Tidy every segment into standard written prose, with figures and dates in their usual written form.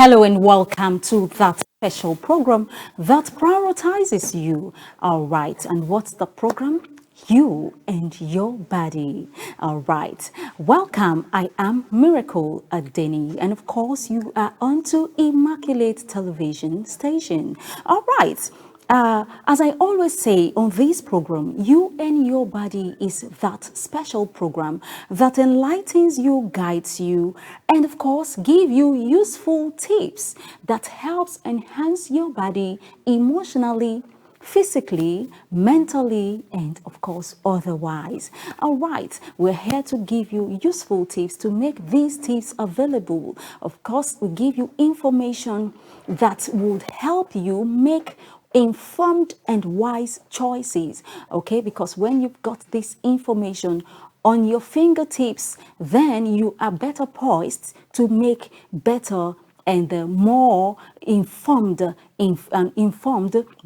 Hello and welcome to that special program that prioritizes you. All right, and what's the program? You and your body. All right, welcome. I am Miracle Adeni, and of course, you are onto Immaculate Television Station. All right. As I always say on this program, You and Your Body is that special program that enlightens you, guides you, and of course, give you useful tips that helps enhance your body emotionally, physically, mentally, and of course, otherwise. All right, we're here to give you useful tips to make these tips available. Of course, we give you information that would help you make informed and wise choices. Okay, because when you've got this information on your fingertips, then you are better poised to make better and more informed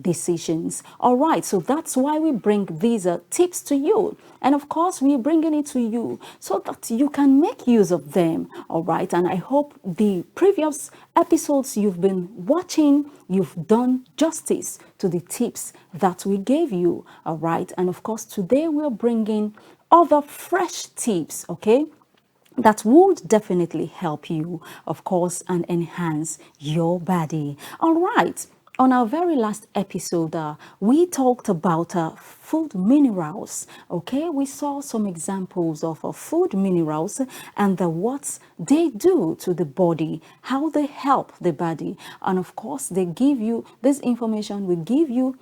decisions. All right, so that's why we bring these tips to you. And of course, we're bringing it to you so that you can make use of them. All right, and I hope the previous episodes you've been watching, you've done justice to the tips that we gave you. All right, and of course, today we're bringing other fresh tips, okay, that would definitely help you, of course, and enhance your body. All right. On our very last episode, we talked about food minerals. Okay, we saw some examples of food minerals and what they do to the body, how they help the body, and of course, they give you this information. Will give you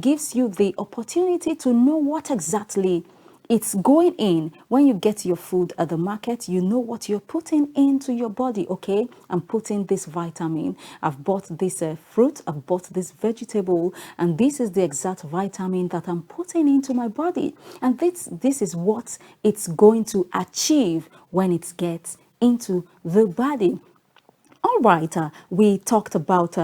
gives you the opportunity to know what exactly it's going in. When you get your food at the market, you know what you're putting into your body. Okay, I'm putting this vitamin, I've bought this fruit, I've bought this vegetable, and this is the exact vitamin that I'm putting into my body, and this is what it's going to achieve when it gets into the body. All right, we talked about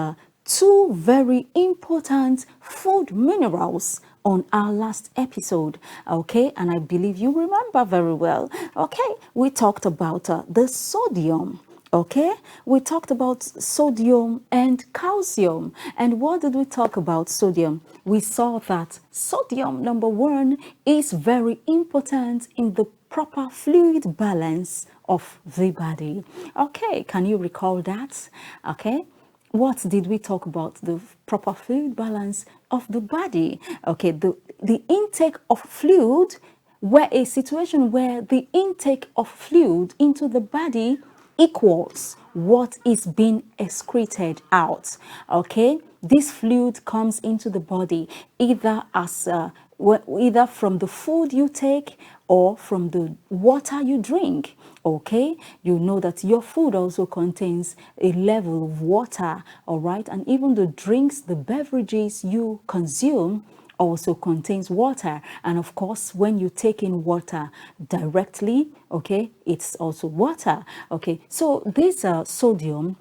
two very important food minerals on our last episode. Okay, and I believe you remember very well. Okay, we talked about the sodium. Okay, we talked about sodium and calcium. And what did we talk about sodium? We saw that sodium, number one, is very important in the proper fluid balance of the body. Okay, can you recall that? Okay, what did we talk about? The proper fluid balance of the body. Okay, the intake of fluid, where a situation where the intake of fluid into the body equals what is being excreted out. Okay, this fluid comes into the body either as either from the food you take or from the water you drink. Okay, you know that your food also contains a level of water. All right, and even the drinks, the beverages you consume also contains water. And of course, when you take in water directly, okay, it's also water. Okay, so this sodium,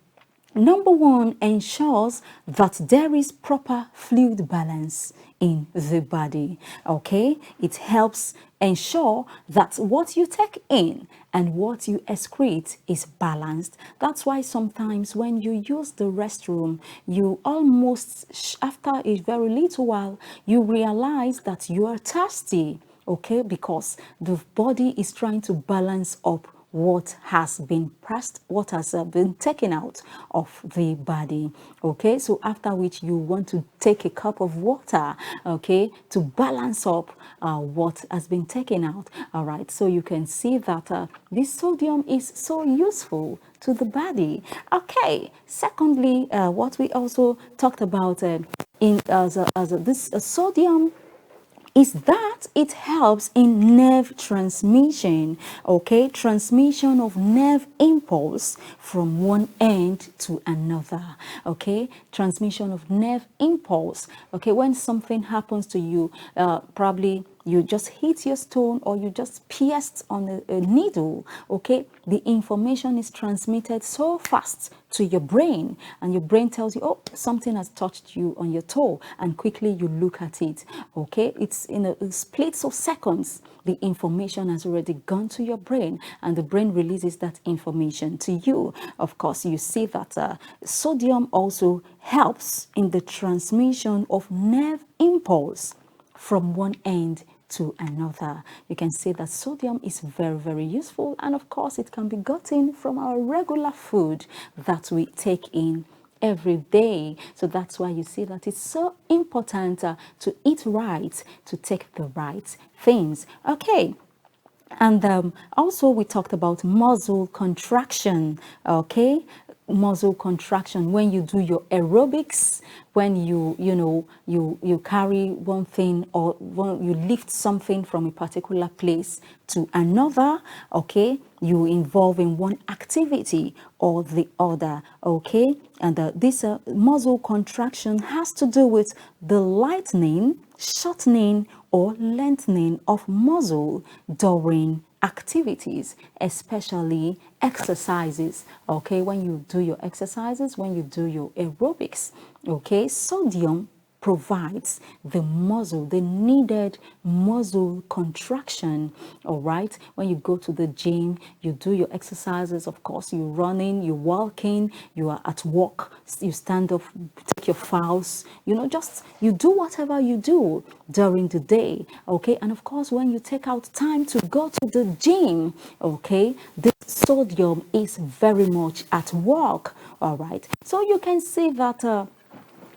number one, ensures that there is proper fluid balance in the body. Okay, it helps ensure that what you take in and what you excrete is balanced. That's why sometimes when you use the restroom, you almost, after a very little while, you realize that you are thirsty. Okay, because the body is trying to balance up what has been pressed, what has been taken out of the body. Okay, so after which you want to take a cup of water, okay, to balance up what has been taken out. All right, so you can see that this sodium is so useful to the body. Okay, secondly, what we also talked about in this sodium is that it helps in nerve transmission. Okay, transmission of nerve impulse from one end to another. Okay, transmission of nerve impulse. Okay, when something happens to you, probably you just hit your stone or you just pierced on a needle, okay, the information is transmitted so fast to your brain, and your brain tells you, oh, something has touched you on your toe, and quickly you look at it, okay. It's in a split of seconds, the information has already gone to your brain, and the brain releases that information to you. Of course, you see that sodium also helps in the transmission of nerve impulse from one end to another. You can see that sodium is very, very useful, and of course it can be gotten from our regular food that we take in every day. So that's why you see that it's so important to eat right, to take the right things. Okay. And also we talked about muscle contraction, okay. Muscle contraction when you do your aerobics, when you carry one thing, or when you lift something from a particular place to another, okay, you involve in one activity or the other, okay. And this muscle contraction has to do with the lightening, shortening, or lengthening of muscle during activities, especially exercises, okay. When you do your exercises, when you do your aerobics, okay, sodium provides the muscle, the needed muscle contraction. All right, when you go to the gym, you do your exercises, of course, you're running, you're walking, you are at work, you stand up, take your files, just you do whatever you do during the day, okay. And of course, when you take out time to go to the gym, okay, the sodium is very much at work. All right, so you can see that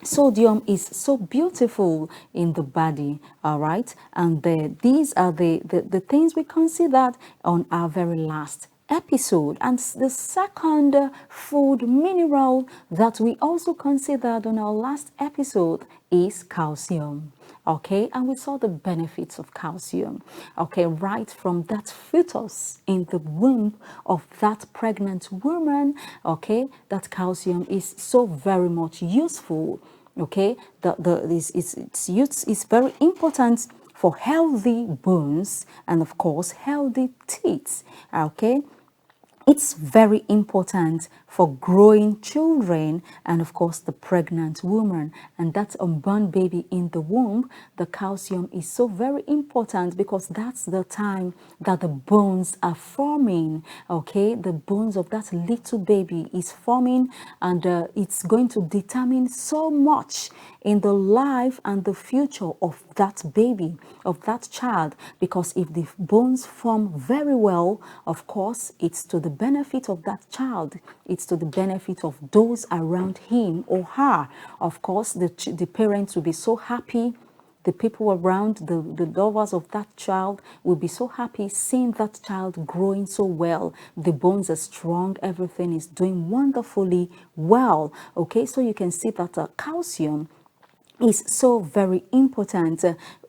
sodium is so beautiful in the body, all right. And these are the things we considered on our very last episode. And the second food mineral that we also considered on our last episode is calcium, okay. And we saw the benefits of calcium, okay, right from that fetus in the womb of that pregnant woman, okay. That calcium is so very much useful, okay. It's very important for healthy bones and of course healthy teeth, okay. It's very important for growing children and of course the pregnant woman and that unborn baby in the womb. The calcium is so very important because that's the time that the bones are forming, okay. The bones of that little baby is forming, and it's going to determine so much in the life and the future of that baby, of that child, because if the bones form very well, of course it's to the benefit of that child, it's to the benefit of those around him or her. Of course the parents will be so happy, the people around, the lovers of that child will be so happy seeing that child growing so well. The bones are strong, everything is doing wonderfully well, okay. So you can see that calcium is so very important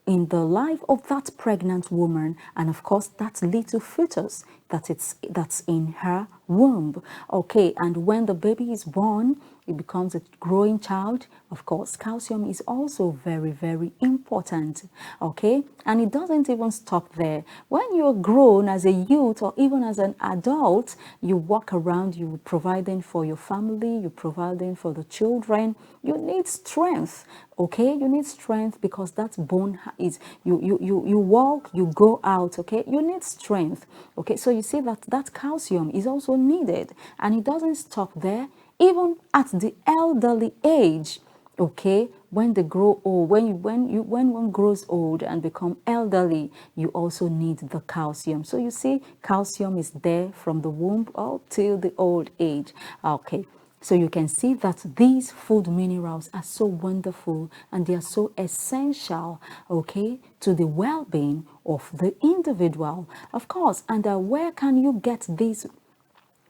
in the life of that pregnant woman and of course that little fetus that's in her womb, okay. And when the baby is born, it becomes a growing child. Of course, calcium is also very, very important, okay. And it doesn't even stop there. When you're grown as a youth or even as an adult, you walk around, you're providing for your family, you're providing for the children, you need strength, okay. You need strength because that bone is you walk, you go out, okay. You need strength, okay. So you see that calcium is also needed, and it doesn't stop there. Even at the elderly age, okay, when they grow old, when one grows old and become elderly, you also need the calcium. So you see, calcium is there from the womb up till the old age, okay. So you can see that these food minerals are so wonderful and they are so essential, okay, to the well-being of the individual, of course. And where can you get these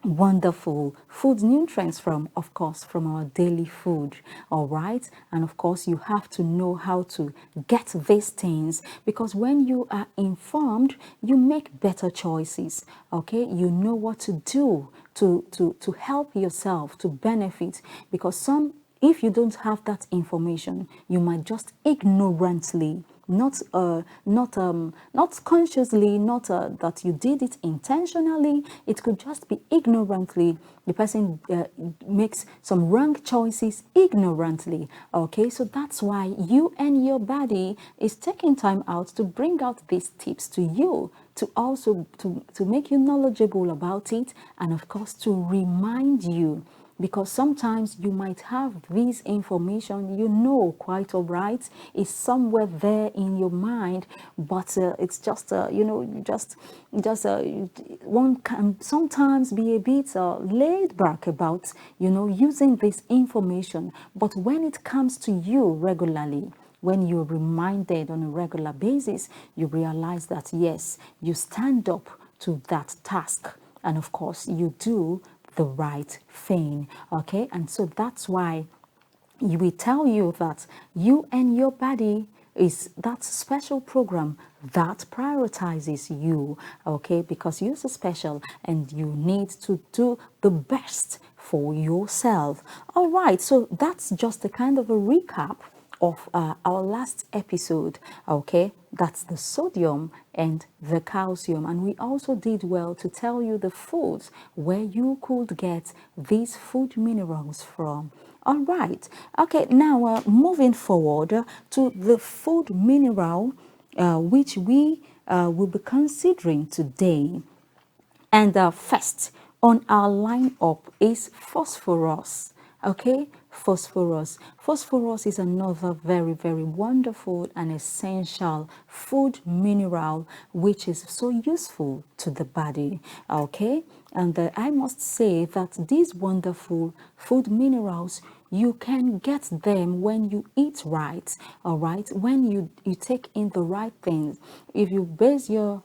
wonderful food nutrients from? Of course, from our daily food, all right. And of course, you have to know how to get these things, because when you are informed, you make better choices, okay. You know what to do to help yourself to benefit, because if you don't have that information, you might just ignorantly not consciously, not that you did it intentionally. It could just be ignorantly. The person makes some wrong choices ignorantly. Okay, so that's why you and your body is taking time out to bring out these tips to you, to also to make you knowledgeable about it, and of course to remind you, because sometimes you might have this information, you know, quite all right, it's somewhere there in your mind, but it's just you know, just one can sometimes be a bit laid back about, you know, using this information. But when it comes to you regularly, when you're reminded on a regular basis, you realize that yes, you stand up to that task, and of course you do the right thing. Okay, and so that's why we tell you that you and your body is that special program that prioritizes you. Okay, because you're so special and you need to do the best for yourself. All right, so that's just a kind of a recap of our last episode. Okay, that's the sodium and the calcium, and we also did well to tell you the foods where you could get these food minerals from. All right, okay, now moving forward to the food mineral which we will be considering today. And first on our lineup is phosphorus. Okay, phosphorus. Phosphorus is another very, very wonderful and essential food mineral which is so useful to the body. Okay, and I must say that these wonderful food minerals, you can get them when you eat right. All right, when you take in the right things. If you base your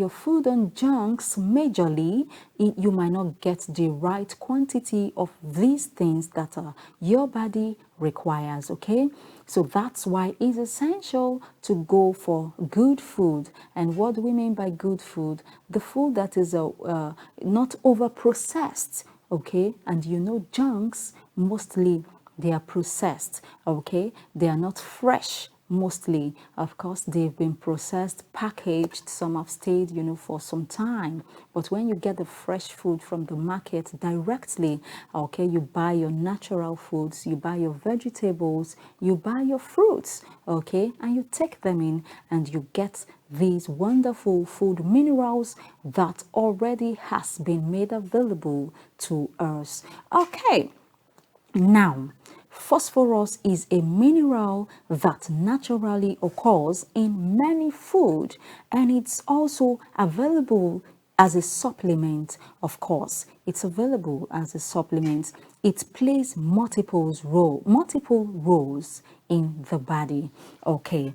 food on junks majorly, you might not get the right quantity of these things that your body requires. Okay, so that's why it's essential to go for good food. And what do we mean by good food? The food that is not over processed. Okay, and you know, junks mostly they are processed. Okay, they are not fresh. Mostly, of course, they've been processed, packaged. Some have stayed, you know, for some time. But when you get the fresh food from the market directly, okay, you buy your natural foods, you buy your vegetables, you buy your fruits, okay, and you take them in, and you get these wonderful food minerals that already has been made available to us. Okay, now, phosphorus is a mineral that naturally occurs in many food, and it's also available as a supplement. Of course, it's available as a supplement. It plays multiple roles in the body. Okay,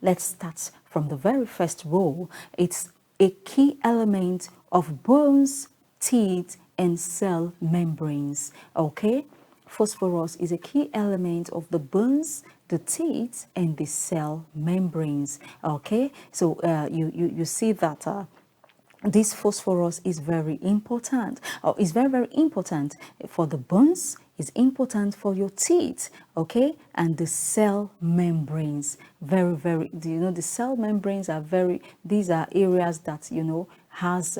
let's start from the very first role. It's a key element of bones, teeth, and cell membranes. Okay, phosphorus is a key element of the bones, the teeth, and the cell membranes. Okay, so you see that this phosphorus is very important, or is very, very important for the bones, is important for your teeth. Okay, and the cell membranes, very, very, you know, the cell membranes are very, these are areas that, you know, has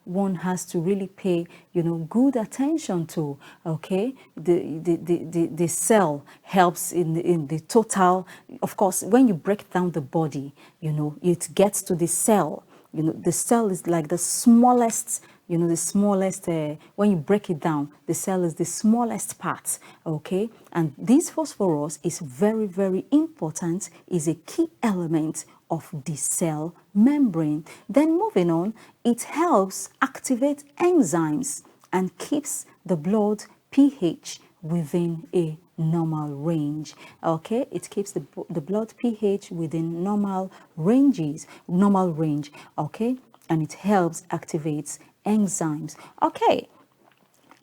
one has to really pay, you know, good attention to. Okay, the cell helps in the total. Of course, when you break down the body, you know, it gets to the cell. You know, the cell is like the smallest, you know, the smallest, when you break it down, the cell is the smallest part. Okay, and this phosphorus is very, very important, is a key element of the cell membrane. Then moving on, it helps activate enzymes and keeps the blood pH within a normal range. Okay, it keeps the blood pH within normal range. Okay, and it helps activates enzymes. Okay,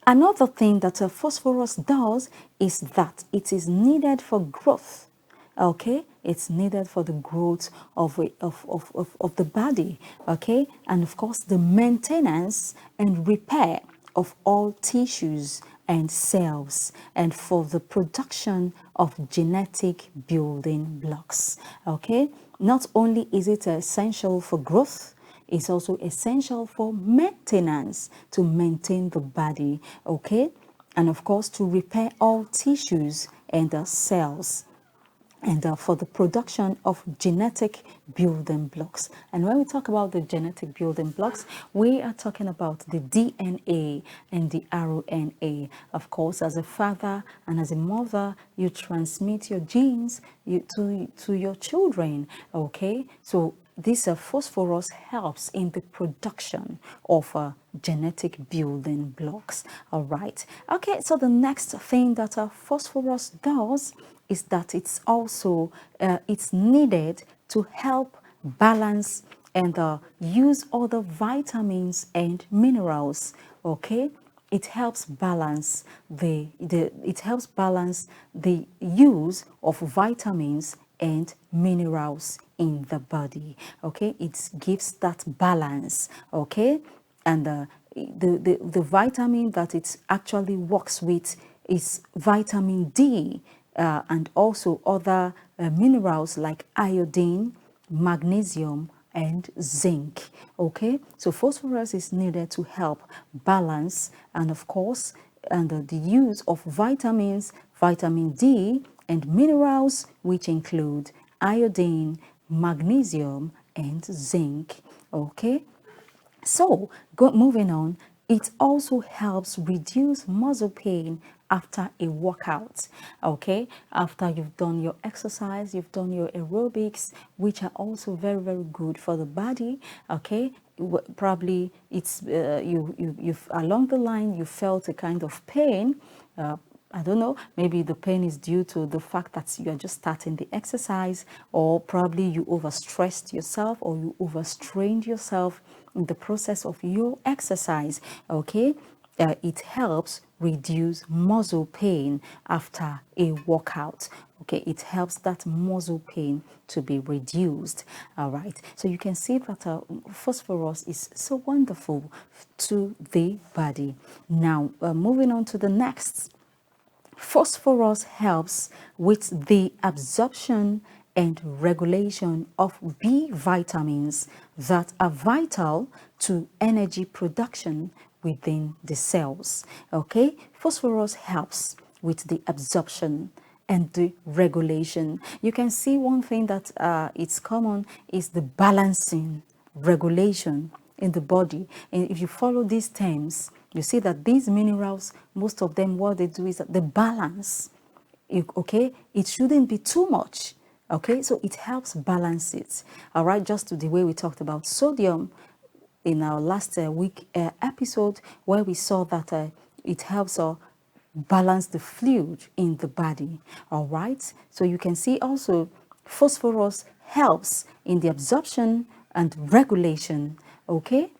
another thing that a phosphorus does is that it is needed for growth. Okay, it's needed for the growth of the body. Okay, and of course the maintenance and repair of all tissues and cells, and for the production of genetic building blocks. Okay, not only is it essential for growth, it's also essential for maintenance, to maintain the body. Okay, and of course to repair all tissues and cells, and for the production of genetic building blocks. And when we talk about the genetic building blocks, we are talking about the DNA and the RNA. Of course, as a father and as a mother, you transmit your genes to your children. Okay, so this phosphorus helps in the production of genetic building blocks. All right. Okay, so the next thing that phosphorus does is that it's also it's needed to help balance and use other vitamins and minerals. Okay, it helps balance the use of vitamins and minerals in the body. Okay, it gives that balance. Okay, and the vitamin that it actually works with is vitamin D, and also other minerals like iodine, magnesium, and zinc. Okay, so phosphorus is needed to help balance, and of course, and the use of vitamins, vitamin D, and minerals, which include iodine, magnesium, and zinc. Okay, so moving on, it also helps reduce muscle pain after a workout. Okay, after you've done your exercise, you've done your aerobics, which are also very, very good for the body. Okay, probably it's you've along the line you felt a kind of pain. I don't know, maybe the pain is due to the fact that you are just starting the exercise, or probably you overstressed yourself, or you overstrained yourself in the process of your exercise. Okay, it helps reduce muscle pain after a workout. Okay, it helps that muscle pain to be reduced. All right, so you can see that phosphorus is so wonderful to the body. Now, moving on to the next. Phosphorus helps with the absorption and regulation of B vitamins that are vital to energy production within the cells. Okay, phosphorus helps with the absorption and the regulation. You can see one thing that it's common is the balancing regulation in the body. And if you follow these terms, you see that these minerals, most of them, what they do is that they balance. Okay, it shouldn't be too much. Okay, so it helps balance it. All right, just to the way we talked about sodium in our last week episode, where we saw that it helps balance the fluid in the body. All right, so you can see also phosphorus helps in the absorption and regulation. Okay,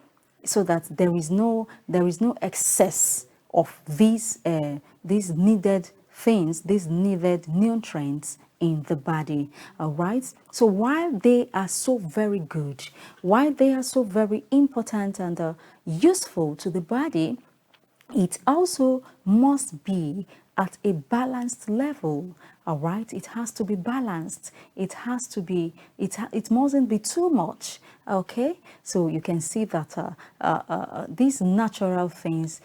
so that there is no excess of these needed things, these needed nutrients in the body. All right, so while they are so very good, while they are so very important and useful to the body, it also must be at a balanced level. All right, it has to be balanced. It has to be, it mustn't be too much. Okay, so you can see that these natural things,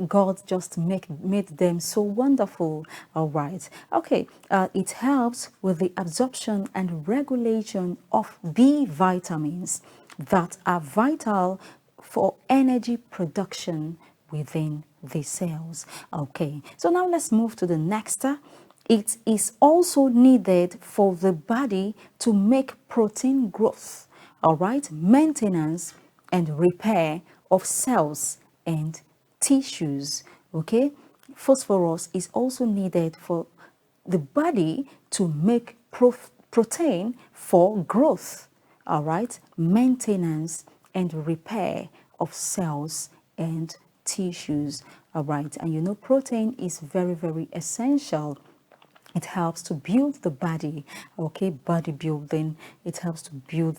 God just made them so wonderful. All right, okay, it helps with the absorption and regulation of B vitamins that are vital for energy production within the cells. Okay, so now let's move to the next. It is also needed for the body to make protein growth, all right, maintenance and repair of cells and tissues. Okay, phosphorus is also needed for the body to make protein for growth, all right, maintenance and repair of cells and tissues. All right, and you know protein is very, very essential. It helps to build the body. Okay, body building. It helps to build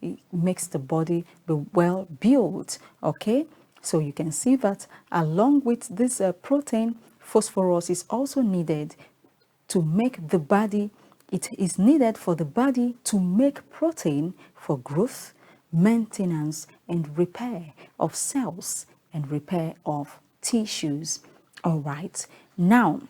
it makes the body be well built. Okay, So you can see that along with this protein, phosphorus is also needed to make the body, it is needed for the body to make protein for growth, maintenance, and repair of cells and repair of tissues. All right. Now,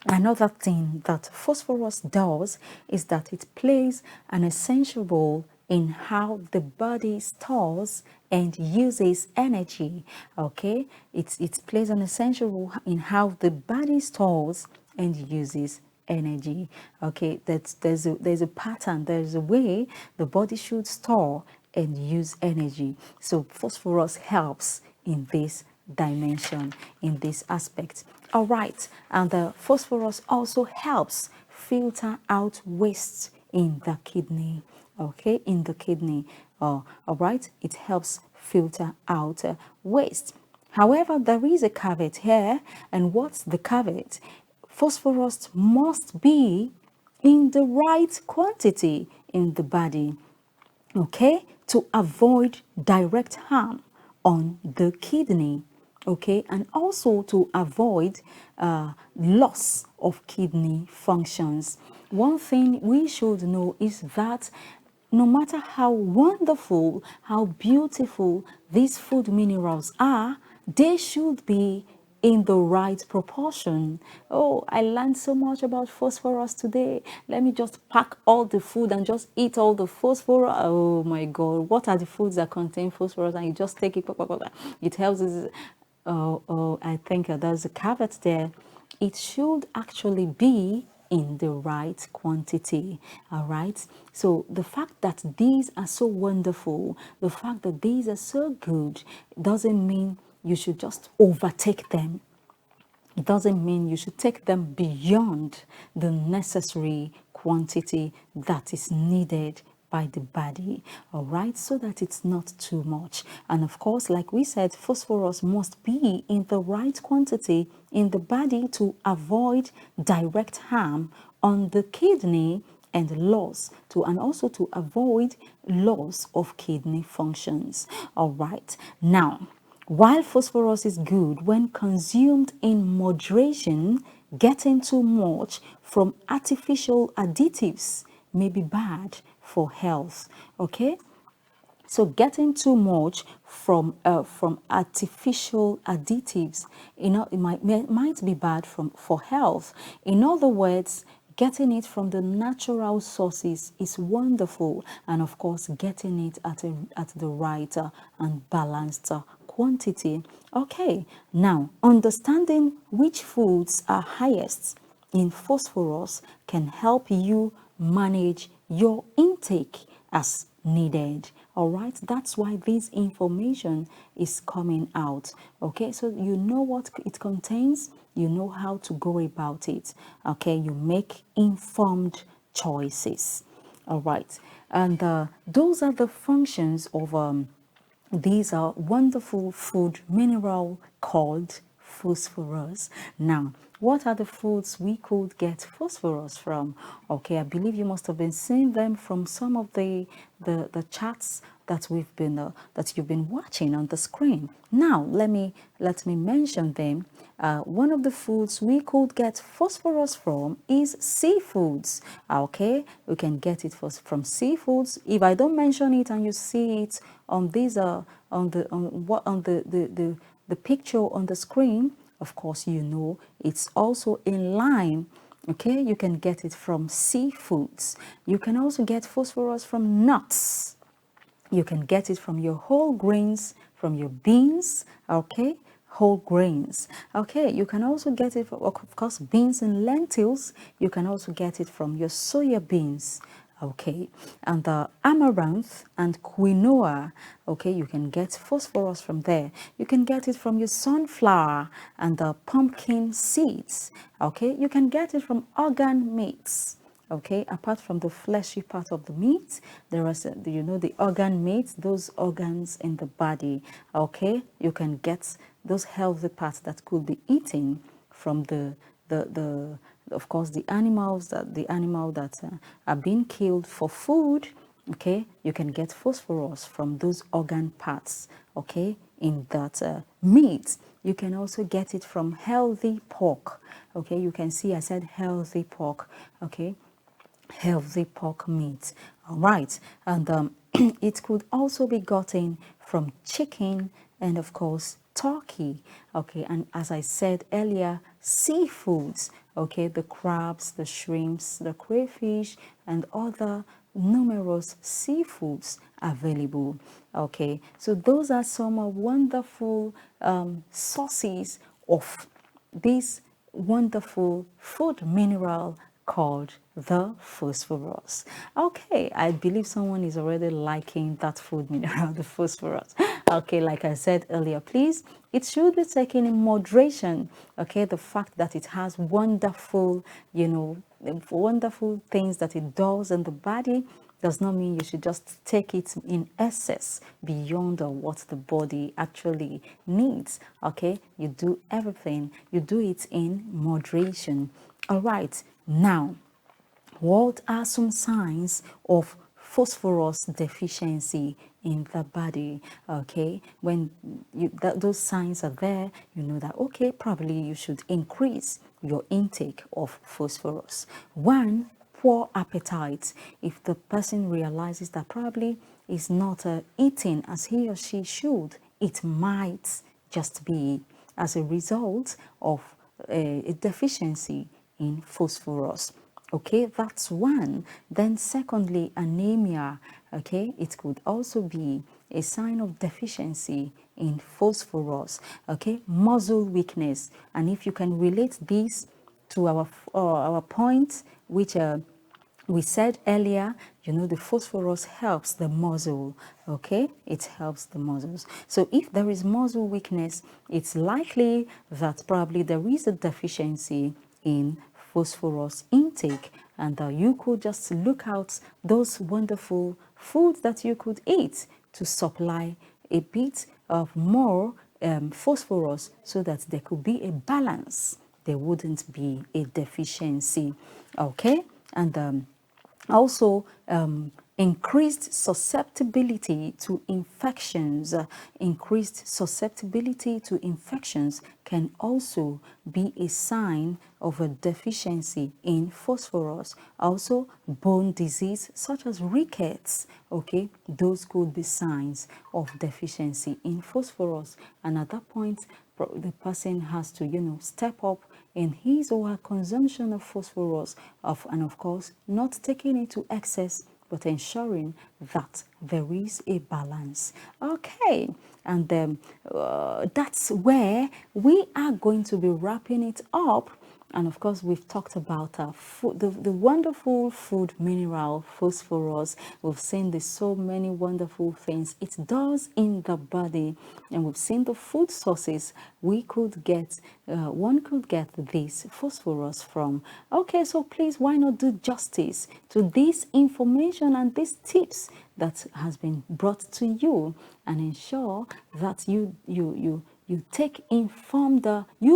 another thing that phosphorus does is that it plays an essential role in how the body stores and uses energy. Okay, it plays an essential role in how the body stores and uses energy. Okay, there's a pattern, there's a way the body should store and use energy. So phosphorus helps in this dimension, in this aspect. All right, and the phosphorus also helps filter out waste in the kidney. Okay, in the kidney. All right, it helps filter out waste. However, there is a caveat here, and what's the caveat? Phosphorus must be in the right quantity in the body, okay, to avoid direct harm on the kidney, okay, and also to avoid loss of kidney functions. One thing we should know is that no matter how wonderful, how beautiful these food minerals are, they should be in the right proportion. Oh, I learned so much about phosphorus today. Let me just pack all the food and just eat all the phosphorus. Oh my God, what are the foods that contain phosphorus? And you just take it, it helps us. Oh, I think there's a caveat there. It should actually be in the right quantity. All right, so the fact that these are so wonderful, the fact that these are so good, doesn't mean you should just overtake them. It doesn't mean you should take them beyond the necessary quantity that is needed by the body, all right, so that it's not too much. And of course, like we said, phosphorus must be in the right quantity in the body to avoid direct harm on the kidney and also to avoid loss of kidney functions. All right, now, while phosphorus is good when consumed in moderation, getting too much from artificial additives may be bad for health. Okay, so getting too much from artificial additives, it might be bad for health. In other words, getting it from the natural sources is wonderful, and of course, getting it at the right and balanced quantity. Okay, now understanding which foods are highest in phosphorus can help you manage your intake as needed. All right, that's why this information is coming out. Okay, so you know what it contains, you know how to go about it. Okay, you make informed choices. All right, and those are the functions of these are wonderful food mineral called phosphorus. Now, what are the foods we could get phosphorus from? Okay, I believe you must have been seeing them from some of the charts that you've been watching on the screen. Now, let me mention them. One of the foods we could get phosphorus from is seafoods. Okay, we can get it from seafoods. If I don't mention it and you see it on these on the picture on the screen, of course you know it's also in line. Okay, you can get it from seafoods. You can also get phosphorus from nuts. You can get it from your whole grains, from your beans, okay, whole grains. Okay, you can also get it from, of course, beans and lentils. You can also get it from your soya beans. Okay, and the amaranth and quinoa, okay, you can get phosphorus from there. You can get it from your sunflower and the pumpkin seeds. Okay, you can get it from organ meats. Okay, apart from the fleshy part of the meat, there is the organ meat, those organs in the body. Okay, you can get those healthy parts that could be eaten from the of course the animal that are being killed for food. Okay, you can get phosphorus from those organ parts. Okay, in that meat. You can also get it from healthy pork. Okay, you can see I said healthy pork. Okay, healthy pork meat. All right, and it could also be gotten from chicken and of course turkey. Okay, and as I said earlier, seafoods. Okay, the crabs, the shrimps, the crayfish, and other numerous seafoods available. Okay, so those are some wonderful sources of this wonderful food mineral called the phosphorus. Okay, I believe someone is already liking that food mineral, the phosphorus. Okay, like I said earlier, please, it should be taken in moderation. Okay, the fact that it has wonderful, wonderful things that it does in the body does not mean you should just take it in excess beyond what the body actually needs. Okay, you do everything, you do it in moderation. All right, now what are some signs of phosphorus deficiency in the body? Okay, when those signs are there, you know that okay, probably you should increase your intake of phosphorus. One, poor appetite. If the person realizes that probably is not eating as he or she should, it might just be as a result of a deficiency in phosphorus. Okay, that's one. Then secondly, anemia. Okay, it could also be a sign of deficiency in phosphorus. Okay, muscle weakness. And if you can relate this to our point, which we said earlier, the phosphorus helps the muscle. Okay, it helps the muscles. So if there is muscle weakness, it's likely that probably there is a deficiency in phosphorus intake, and you could just look out those wonderful foods that you could eat to supply a bit of more phosphorus, so that there could be a balance, there wouldn't be a deficiency. Okay, and also increased susceptibility to infections. Increased susceptibility to infections can also be a sign of a deficiency in phosphorus. Also, bone disease such as rickets, okay, those could be signs of deficiency in phosphorus. And at that point, the person has to, step up in his or her consumption of phosphorus, and of course not taking it to excess, but ensuring that there is a balance. Okay, and that's where we are going to be wrapping it up. And of course, we've talked about food, the wonderful food mineral phosphorus. We've seen the so many wonderful things it does in the body, and we've seen the food sources we could get. One could get this phosphorus from. Okay, so please, why not do justice to this information and these tips that has been brought to you, and ensure that you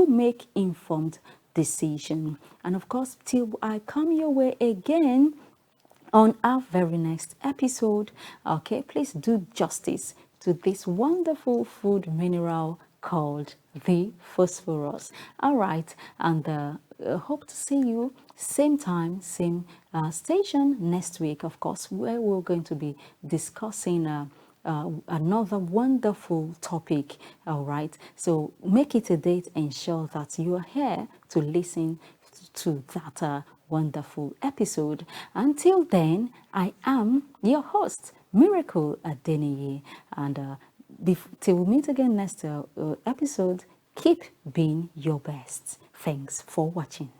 make informed decision. And of course, till I come your way again on our very next episode, okay, please do justice to this wonderful food mineral called the phosphorus. All right, and hope to see you same time, same station next week, of course, where we're going to be discussing another wonderful topic. All right, so make it a date, ensure that you are here to listen to that wonderful episode. Until then, I am your host, Miracle Adeniyi, and till we meet again next episode, keep being your best. Thanks for watching.